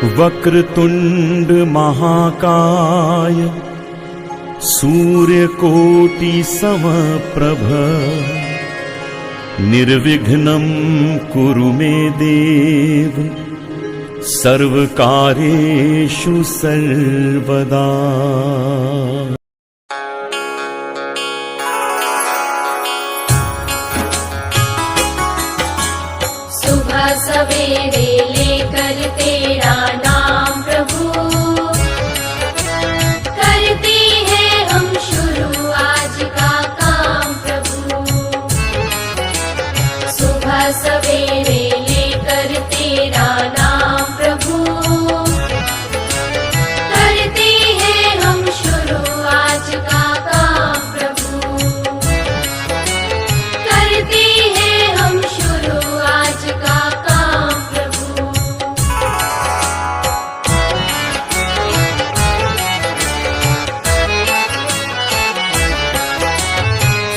वक्रतुंड महाकाय सूर्यकोटि समप्रभ निर्विघ्नं कुरु मे देव सर्वकार्येषु सर्वदा। सुबह सवेरे लेकर तेरा नाम प्रभु करते हैं हम शुरू आज का काम प्रभु। सुबह सवेरे लेकर तेरा नाम प्रभु करते हैं हम शुरू आज का काम प्रभु। करते हैं हम शुरू आज का काम प्रभु।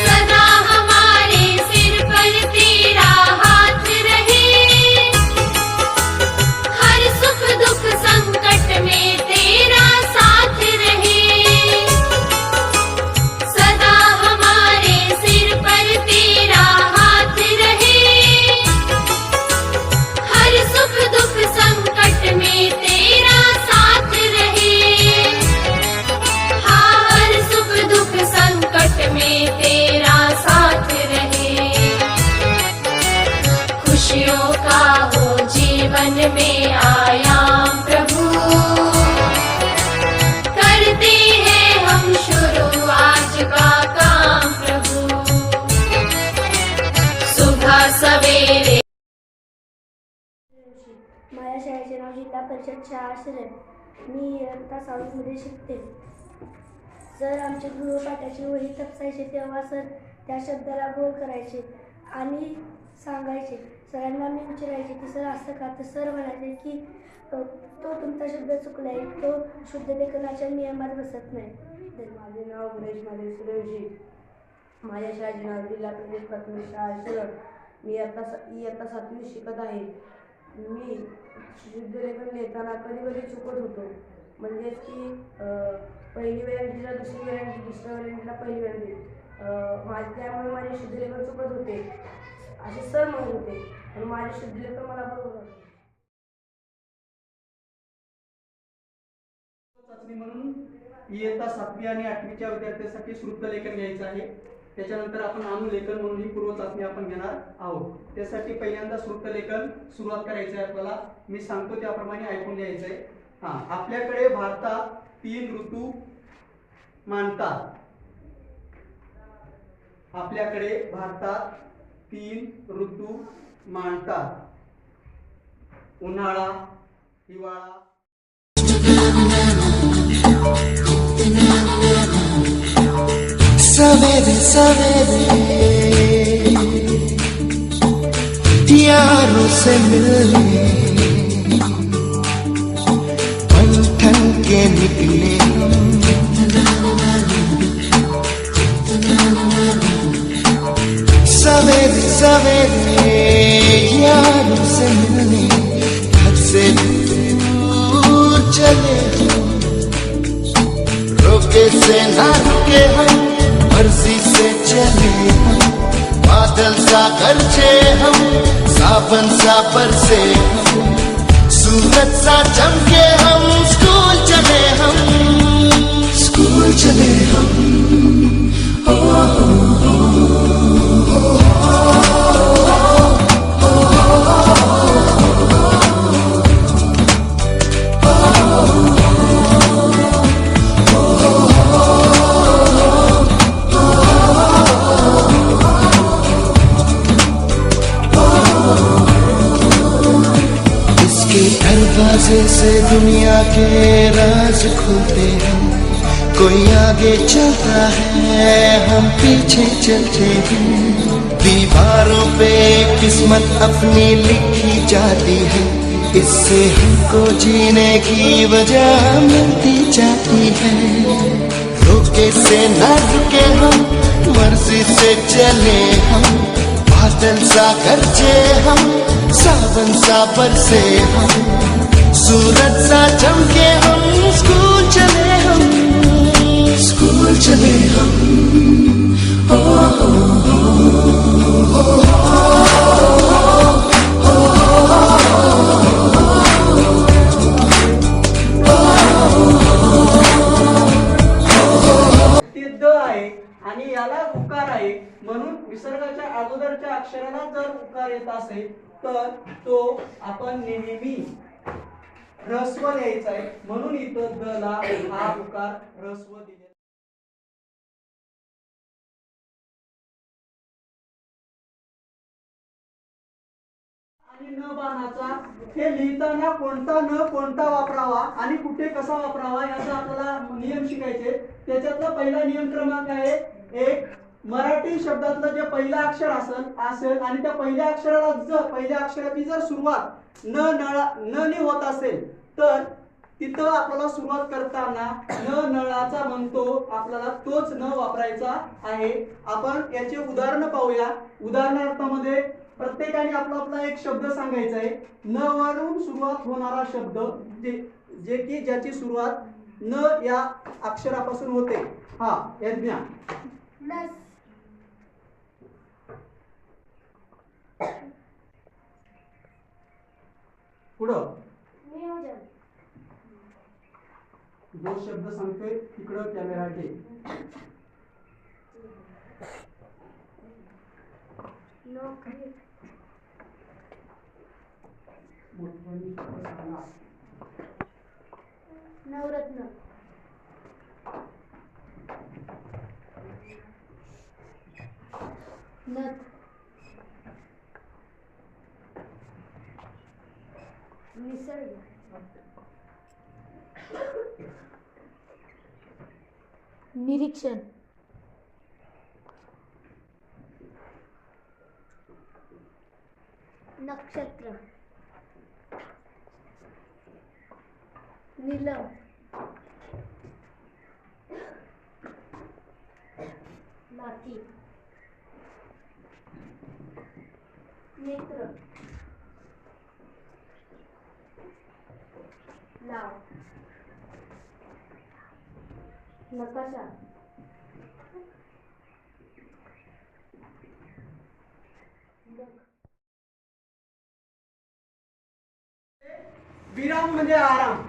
सदा हमारे सिर पर तेरा हाथ रहे, हर सुख दुख संकट में तेरा साथ रहे। सदा हमारे सिर पर तेरा हाथ रहे, हर सुख दुख संकट में तेरा साथ रहे। हाँ, हर सुख दुख संकट में तेरा साथ रहे। खुशियों का हो जीवन में आयाम प्रभु करते हैं हम शुरू आज का काम प्रभु। सुबह सवेरे माझ्या शाळेचे नाव जिल्हा परिषद शाळा शिरड. मी इयत्ता 6वी मध्ये शिकते. सर आमच्या गृहपाठाची वही तपासायचे तेव्हा सर त्या शब्दाला गोल करायचे आणि सांगायचे. सरांना मी विचारायचे की सर असं का, तर सर म्हणायचे की तो तुमचा शब्द चुकलाय, तो शुद्ध लेखनाच्या नियमात बसत नाही. माझे नाव गणेश महादेव सूर्यवंशी. माझ्या शाळेचे नाव जिल्हा परिषद प्राथमिक शाळा शिरड. मी इयत्ता 7वी शिकत आहे. मी शुद्धलेखन लिहिताना कधी कधी चुकत होतो. म्हणजेच की पहिली वेळेला दुसरी वेळेला दुसऱ्या वेळेला पहिली वेळेला त्यामुळे माझे शुद्धलेखन चुकत होते असे सर म्हणत होते आणि माझे शुद्धलेखन मला बरोबर होते. चाचणी म्हणून इयत्ता 7वी आणि 8वीच्या विद्यार्थ्यांसाठी श्रुतलेखन घ्यायचं आहे. त्याच्यानंतर आपण अनुलेखन म्हणून ही पूर्व चाचणी आपण घेणार आहोत. त्यासाठी पहिल्यांदा श्रुतलेखन सुरुवात करायचं आहे आपल्याला. मी सांगतो त्याप्रमाणे ऐकून घ्यायचं आहे. आपल्याकडे भारतात 3 ऋतू मानतात. आपल्याकडे भारतात 3 ऋतू मानतात. उन्हाळा, हिवाळा. सवेरे सवेरे यारों से मिलने बन ठन के निकले हम. सवेरे सवेरे यारों से मिलने घर से दूर चले हम. रोके से ना रुके हम, मर्जी से चले हम. बादल सा गरजे हम, सावन सा बरसे हम. सूरज सा चमके हम, स्कूल चले हम. स्कूल चले हम. ओ, दरवाजे से दुनिया के राज खुलते हैं. कोई आगे चलता है, हम पीछे चलते हैं. दीवारों पे किस्मत अपनी लिखी जाती है. इससे हमको जीने की वजह मिलती जाती है. रोके से न रुके हम, मर्जी से चले हम. बादल सा गरजे हम, सावन सा बरसे हम. सूरज सा चमके हम स्कूल चले हम ओ, ते द आहे आणि याला उकार आहे, म्हणून विसर्गाच्या अगोदरच्या अक्षराला जर उकार येत असेल तर तो आपण नेहमी ऱ्हस्व लिहायचा आहे, म्हणून इथं द ला हा उकार ऱ्हस्व दिलेला. आणि न बाणाचा हे लिहिताना कोणता न कोणता वापरावा आणि कुठे कसा वापरावा याचा आपल्याला नियम शिकायचे. त्याच्यातला पहिला नियम क्रमांक आहे, एक मराठी शब्दातलं जे पहिलं अक्षर असेल आणि त्या पहिल्या अक्षराला जर पहिल्या अक्षराची जर सुरुवात न ने होत असेल तर तिथं आपल्याला सुरुवात करताना न नळाचा म्हणतो आपल्याला तोच न वापरायचा आहे. आपण याचे उदाहरण पाहूया. उदाहरणार्थामध्ये प्रत्येकाने आपला आपला एक शब्द सांगायचा आहे. न वरून सुरुवात होणारा शब्द जे की ज्याची सुरुवात न या अक्षरापासून होते. हा यज्ञ. पुढं जो शब्द सांगतोय तिकडं कॅमेरा घे. नवरत्न. नथ. निसर्ग. निरीक्षण. नक्षत्र. नीलम. माती. नेत्र. नाव. नकाशा. विराम म्हणजे आराम.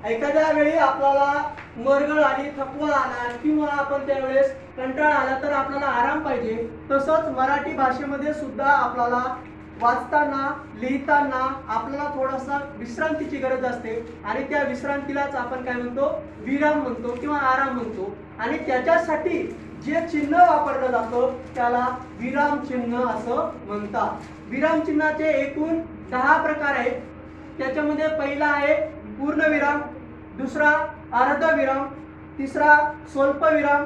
एखाद्या वेळी आपल्याला मरगळ आली, थकवा आला किंवा आपण त्यावेळेस कंटाळा आला तर आपल्याला आराम पाहिजे. तसंच मराठी भाषेमध्ये सुद्धा आपल्याला वाचताना लिहिताना आपल्याला थोडासा विश्रांतीची गरज असते आणि त्या विश्रांतीलाच आपण काय म्हणतो, विराम म्हणतो किंवा आराम म्हणतो. आणि त्याच्यासाठी जे चिन्ह वापरलं जातं त्याला विराम चिन्ह असं म्हणतात. विराम चिन्हाचे एकूण 10 प्रकार आहेत. त्याच्यामध्ये पहिला आहे पूर्णविराम, दुसरा अर्धविराम, तिसरा स्वल्पविराम,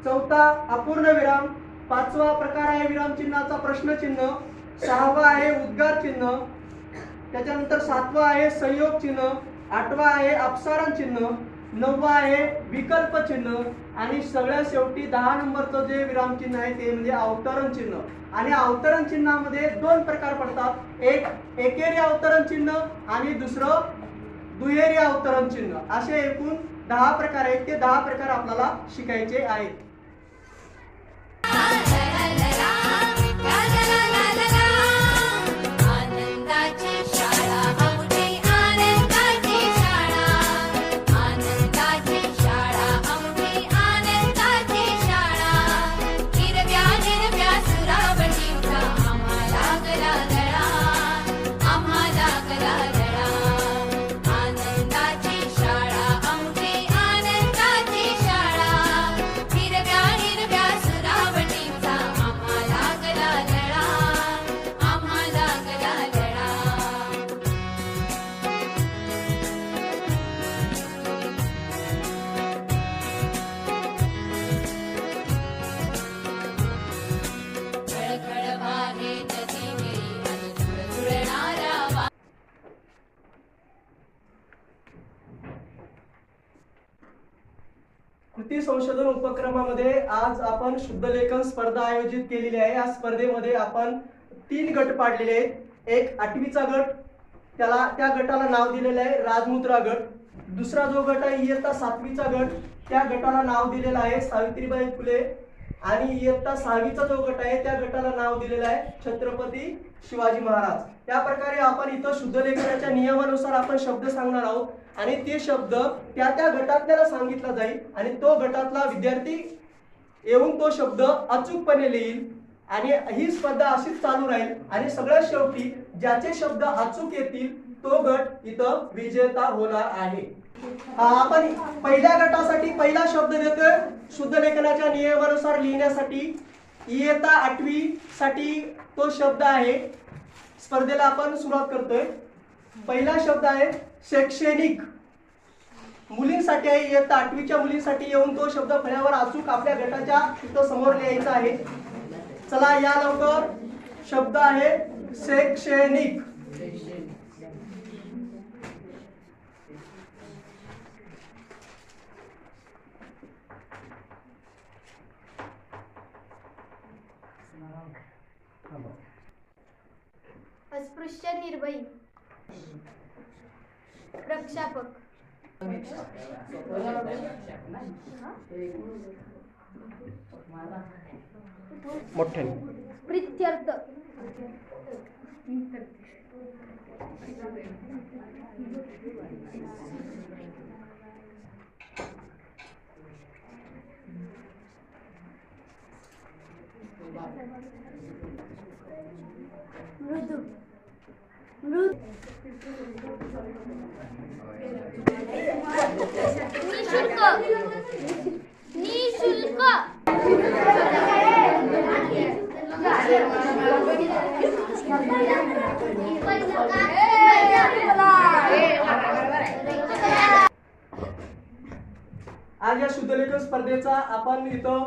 चौथा अपूर्णविराम, पाचवा प्रकार आहे विराम चिन्हाचा प्रश्नचिन्ह, सहावा आहे उद्गार चिन्ह, त्याच्यानंतर सातवा आहे संयोग चिन्ह, आठवा आहे अपसारण चिन्ह, नववा आहे विकल्प चिन्ह आणि सगळ्यात शेवटी 10 नंबरचं जे विराम चिन्ह आहे ते म्हणजे अवतरण चिन्ह. आणि अवतरण चिन्हामध्ये 2 प्रकार पडतात, एक एकेरी अवतरण चिन्ह आणि दुसरं दुहेरी अवतरण चिन्ह. असे एकूण 10 प्रकार आहेत. ते 10 प्रकार आपल्याला शिकायचे आहेत. कृती संशोधन उपक्रमामध्ये आज आपण शुद्धलेखन स्पर्धा आयोजित केलेली आहे. या स्पर्धेमध्ये आपण 3 गट पाडलेले आहेत. एक 8वीचा गट, त्या गटाला नाव दिलेलं आहे राजमुद्रा गट. दुसरा जो गट आहे इयत्ता 7वीचा गट, त्या गटाला नाव दिलेलं आहे सावित्रीबाई फुले. आणि इयत्ता 6वीचा जो गट आहे त्या गटाला नाव दिलेलं आहे छत्रपती शिवाजी महाराज. त्या प्रकारे आपण इथं शुद्ध लेखनाच्या नियमानुसार आपण शब्द सांगणार आहोत आणि ते शब्द त्या गटातल्याला सांगितला जाईल आणि तो गटातला विद्यार्थी येऊन तो शब्द अचूकपणे लिहिल आणि ही स्पर्धा अशीच चालू राहील आणि सगळ्यात शेवटी ज्याचे शब्द अचूक येतील तो गट इथं विजेता होणार आहे. आपण पहिल्या गटासाठी पहिला शब्द देतोय शुद्ध लेखनाच्या नियमानुसार लिहिण्यासाठी. इयत्ता 8वी साठी तो शब्द आहे. स्पर्धेला आपण सुरुवात करतोय. पहिला शब्द आहे शैक्षणिक. मुलींसाठी आहे, इयत्ता 8वीच्या मुलींसाठी येऊन तो शब्द फळ्यावर अचूक आपल्या गटाच्या इथं समोर लिहायचा आहे. चला या लवकर. शब्द आहे शैक्षणिक. अस्पृश्य निर्भयी. प्रक्षापक. मोठ्याने. प्रित्यर्थ. मृदू. निशुल्क. निशुल्क. आज या शुद्धलेखन स्पर्धेचा आपण इथं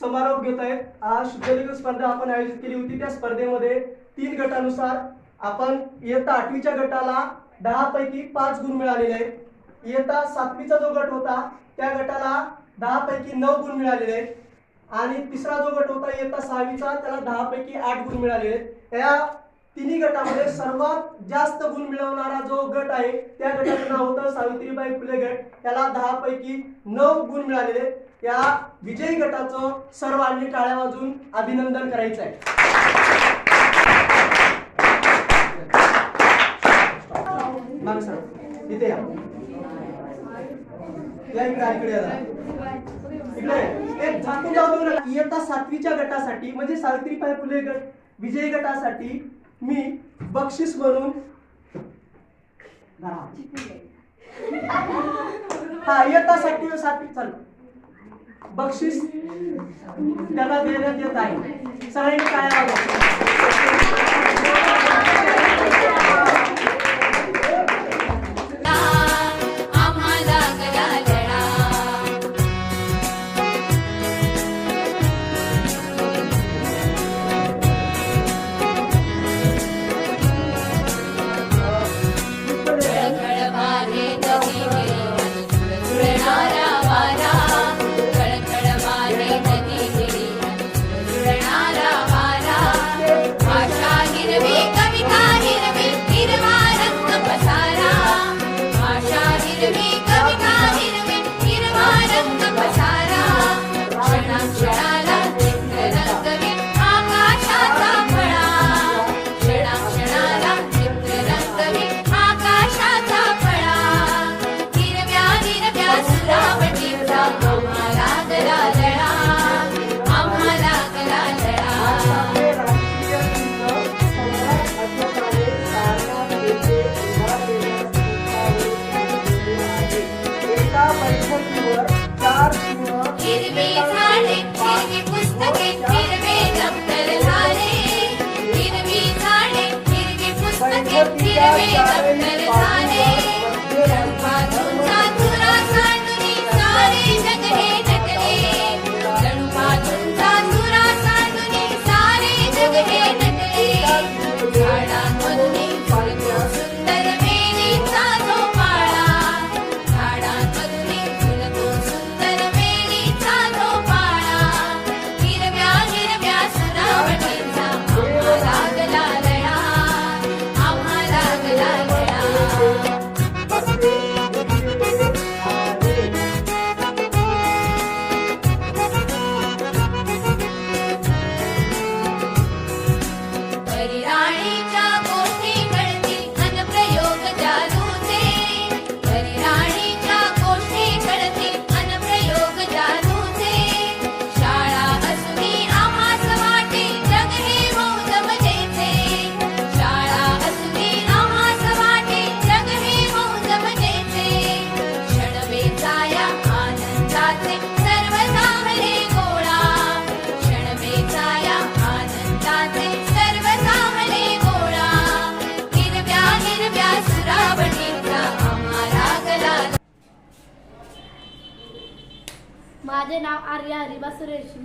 समारोप घेत आहेत. आज शुद्धलेखन स्पर्धा आपण आयोजित केली होती. त्या स्पर्धेमध्ये 3 गटानुसार आपण इयत्ता 8वीच्या गटाला 10 पैकी 5 गुण मिळालेले आहेत. इयत्ता 7वीचा जो गट होता त्या गटाला 10 पैकी 9 गुण मिळालेले आहेत आणि तिसरा जो गट होता इयत्ता 6वीचा त्याला 10 पैकी 8 गुण मिळालेले आहेत. या तिन्ही गटामध्ये सर्वात जास्त गुण मिळवणारा जो गट आहे त्या गटाचं नाव होतं सावित्रीबाई फुले गट. त्याला 10 पैकी 9 गुण मिळालेले. या विजयी गटाचं सर्वांनी टाळ्या वाजवून अभिनंदन करायचं आहे. इथे या इकडे इकडे झाकून जाऊ देऊ नका. इयत्ता 7वीच्या गटासाठी म्हणजे सावित्रीबाई फुले गट विजयी गटासाठी मी बक्षीस म्हणून इयत्ता 7वी चालू बक्षीस त्याला देण्यात येत आहे. सगळ्यांनी काय आम्हाला लागला लळा. नाव आर्या हरिबा सुरेश.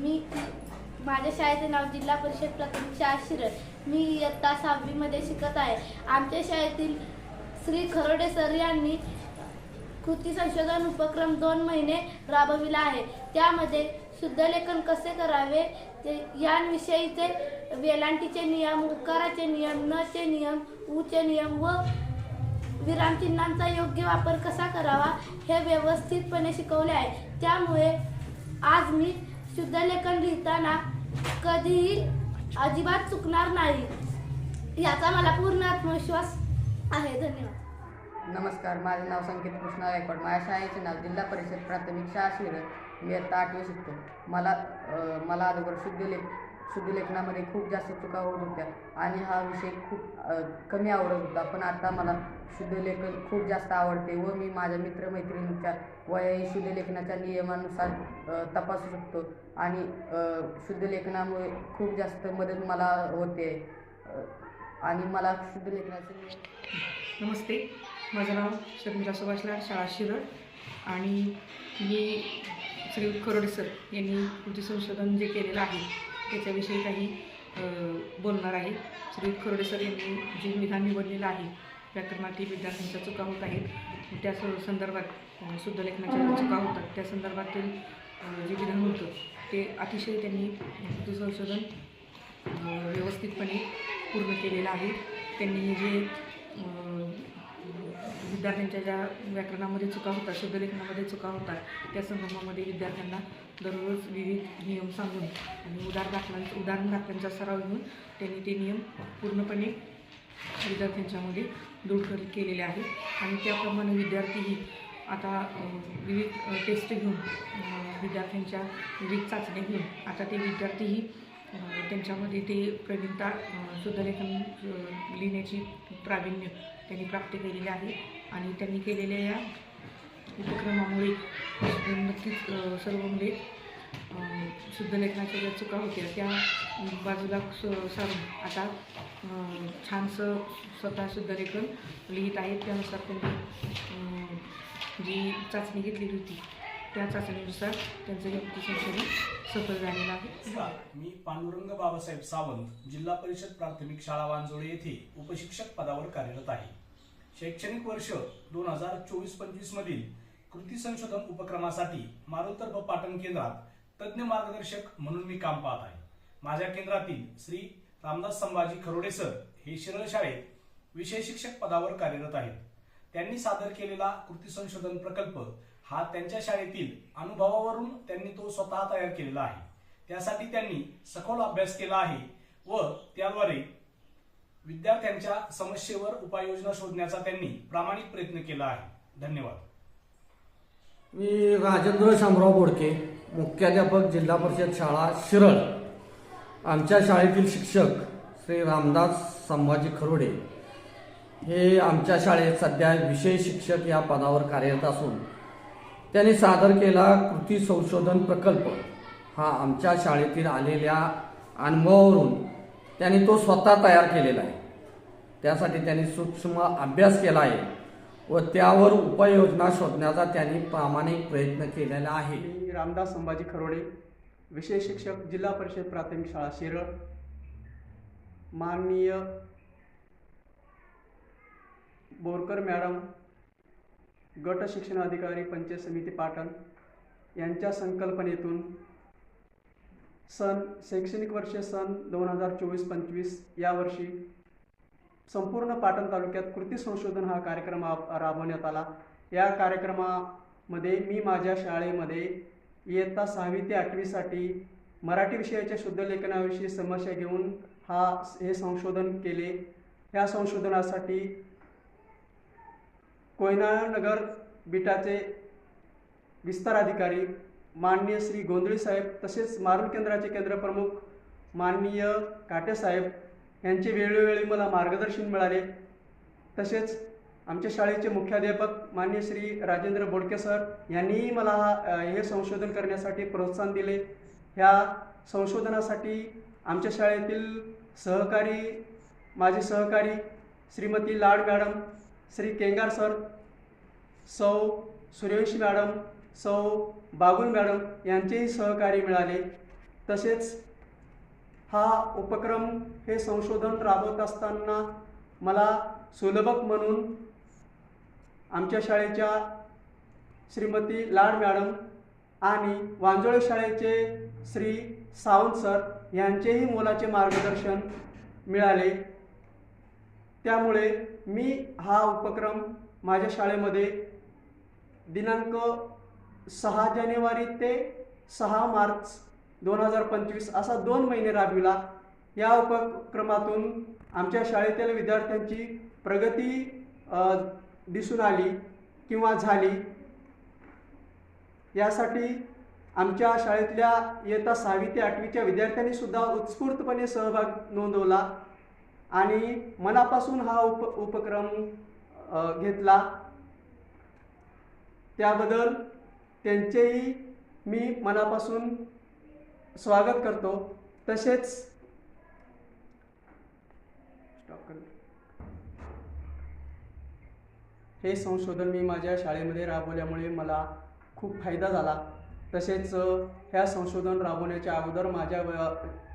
माझ्या शाळेचे नाव जिल्हा परिषद प्राथमिक शाळा शिरळ. मी इयत्ता 6वी मध्ये शिकत आहे. आमच्या शाळेतील श्री खरोडे सर यांनी कृती संशोधन उपक्रम 2 महिने राबविला आहे. त्यामध्ये शुद्धलेखन कसे करावे यांविषयीचे वेलांटीचे नियम, उकाराचे नियम, न चे नियम, उ चे नियम व विरामचिन्हांचा योग्य वापर कसा करावा हे व्यवस्थितपणे शिकवले आहे. त्यामुळे आज मी शुद्धलेखन लिहिताना कधीही अजिबात चुकणार नाही याचा मला पूर्ण आत्मविश्वास आहे. धन्यवाद. नमस्कार, माझे नाव संकेत कृष्णा गायकवाड. माझ्या शाळेचे नाव जिल्हा परिषद प्राथमिक शाळा शिरळ. मी इयत्ता 8वी शिकतो. मला अगोदर शुद्धलेखनामध्ये खूप जास्त चुका होत होत्या आणि हा विषय खूप कमी आवडत होता. पण आता मला शुद्धलेखन खूप जास्त आवडते व मी माझ्या मित्रमैत्रिणींच्या वयाही शुद्धलेखनाच्या नियमानुसार तपासू शकतो आणि शुद्धलेखनामुळे खूप जास्त मदत मला होते आणि मला शुद्धलेखनाचे नियम. नमस्ते, माझं नाव शर्मिला सुभाष लाड, शाळा शिरळ. आणि मी श्री खरोडे सर यांनी कृती संशोधन जे केलेलं आहे त्याच्याविषयी काही बोलणार आहे. श्री खरोडे सर यांनी जे विधान निवडलेलं आहे, व्याकरणातील विद्यार्थ्यांच्या चुका होत आहेत त्या संदर्भात, शुद्धलेखनाच्या चुका होतात त्या संदर्भातील जे विधान होतं ते अतिशय त्यांनी कृती संशोधन व्यवस्थितपणे पूर्ण केलेलं आहे. त्यांनी जे विद्यार्थ्यांच्या ज्या व्याकरणामध्ये चुका होतात, शुद्धलेखनामध्ये चुका होतात त्या संदर्भामध्ये विद्यार्थ्यांना दररोज विविध नियम सांगून आणि उदाहरण दाखल्यांचा सराव घेऊन त्यांनी ते नियम पूर्णपणे विद्यार्थ्यांच्यामध्ये दृढ केलेले आहे. आणि त्याप्रमाणे विद्यार्थीही आता विविध टेस्ट घेऊन, विद्यार्थ्यांच्या विविध चाचण्या घेऊन आता ते विद्यार्थीही त्यांच्यामध्ये ते प्रवीणता, शुद्धलेखन लिहिण्याची प्रावीण्य त्यांनी प्राप्त केलेले आहे. आणि त्यांनी केलेल्या या उपक्रमामुळे नक्कीच सर्व मुले शुद्धलेखनाच्या ज्या चुका होत्या त्या बाजूला सारून आता छानसं स्वतः शुद्धलेखन लिहित आहेत. त्यानुसार त्यांनी जी चाचणी घेतलेली होती त्या चाचणीनुसार त्यांचं हे कृती संशोधन सफल झालेलं आहे. मी पांडुरंग बाबासाहेब सावंत, जिल्हा परिषद प्राथमिक शाळा वांजोळे येथे उपशिक्षक पदावर कार्यरत आहे. शैक्षणिक वर्ष 2024-25 मधील कृती संशोधन उपक्रमासाठी मारुतर्फ पाटण केंद्रात तज्ज्ञ मार्गदर्शक म्हणून मी काम पाहत आहे. माझ्या केंद्रातील श्री रामदास संभाजी खरोडे सर हे शिरळ शाळेत विषय शिक्षक पदावर कार्यरत आहेत. त्यांनी सादर केलेला कृती संशोधन प्रकल्प हा त्यांच्या शाळेतील अनुभवावरून त्यांनी तो स्वतः तयार केलेला आहे. त्यासाठी त्यांनी सखोल अभ्यास केला आहे व त्याद्वारे विद्यार्थ्यांच्या समस्येवर उपाययोजना शोधण्याचा त्यांनी प्रामाणिक प्रयत्न केला आहे. धन्यवाद. मी राजेंद्र शामराव बोडके, मुख्याध्यापक, जिल्हा परिषद शाळा शिरळ. आमच्या शाळेतील शिक्षक श्री रामदास संभाजी खरोडे हे आमच्या शाळेत सध्या विषय शिक्षक या पदावर कार्यरत असून त्यांनी सादर केला कृती संशोधन प्रकल्प हा आमच्या शाळेतील आलेल्या अनुभवावरून त्यांनी तो स्वतः तयार केलेला आहे. त्यासाठी त्यांनी सूक्ष्म अभ्यास केला आहे व त्यावर उपाययोजना शोधण्याचा त्यांनी प्रामाणिक प्रयत्न केलेला आहे. मी रामदास संभाजी खरोडे, विषय शिक्षक, जिल्हा परिषद प्राथमिक शाळा शिरळ. माननीय बोरकर मॅडम, गट शिक्षणाधिकारी, पंचायत समिती पाटण यांच्या संकल्पनेतून शैक्षणिक वर्ष 2024-25 या वर्षी संपूर्ण पाटण तालुक्यात कृती संशोधन हा कार्यक्रम राबवण्यात आला. या कार्यक्रमामध्ये मी माझ्या शाळेमध्ये इयत्ता 6वी ते 8वी साठी मराठी विषयाच्या शुद्धलेखनाविषयी समस्या घेऊन हे संशोधन केले. ह्या संशोधनासाठी कोयना नगर बिटाचे विस्तार अधिकारी माननीय श्री गोंधळी साहेब तसेच मारुल केंद्राचे केंद्रप्रमुख माननीय काटे साहेब यांचे वेळोवेळी मला मार्गदर्शन मिळाले. तसेच आमच्या शाळेचे मुख्याध्यापक माननीय श्री राजेंद्र बोडके सर यांनीही मला हे संशोधन करण्यासाठी प्रोत्साहन दिले. ह्या संशोधनासाठी आमच्या शाळेतील माझे सहकारी श्रीमती लाड मॅडम, श्री केंगार सर, सौ सूर्यवंशी मॅडम, सौ बागुल मॅडम यांचेही सहकार्य मिळाले. तसेच हा उपक्रम हे संशोधन राबवत असताना मला सुलभक म्हणून आमच्या शाळेच्या श्रीमती लाड मॅडम आणि वांजोळे शाळेचे श्री सावंत सर यांचेही मोलाचे मार्गदर्शन मिळाले. त्यामुळे मी हा उपक्रम माझ्या शाळेमध्ये दिनांक 6 जानेवारी ते 6 मार्च 2025 असा 2 महिने राबविला. या उपक्रमातून आमच्या शाळेतील विद्यार्थ्यांची प्रगती दिसून आली किंवा झाली. यासाठी आमच्या शाळेतल्या इयत्ता 6वी ते 8वीच्या विद्यार्थ्यांनी सुद्धा उत्स्फूर्तपणे सहभाग नोंदवला आणि मनापासून हा उपक्रम घेतला. त्याबद्दल त्यांचेही मी मनापासून स्वागत करतो. तसेच हे संशोधन मी माझ्या शाळेमध्ये राबवल्यामुळे मला खूप फायदा झाला. तसेच ह्या संशोधन राबवण्याच्या अगोदर माझ्या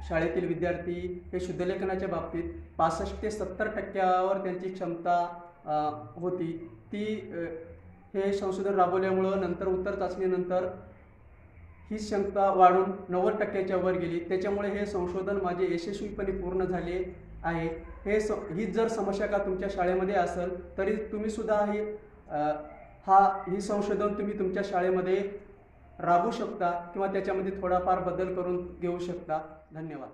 शाळेतील विद्यार्थी हे शुद्धलेखनाच्या बाबतीत 65 ते 70% त्यांची क्षमता होती. ती हे संशोधन राबवल्यामुळं नंतर उत्तर चाचणीनंतर ही क्षमता वाढून 90%च्या वर गेली. त्याच्यामुळे हे संशोधन माझे यशस्वीपणे पूर्ण झाले आहे. ही जर समस्या का तुमच्या शाळेमध्ये असेल तरी तुम्हीसुद्धा ही संशोधन तुम्ही तुमच्या शाळेमध्ये राबवू शकता किंवा त्याच्यामध्ये थोडाफार बदल करून घेऊ शकता. धन्यवाद.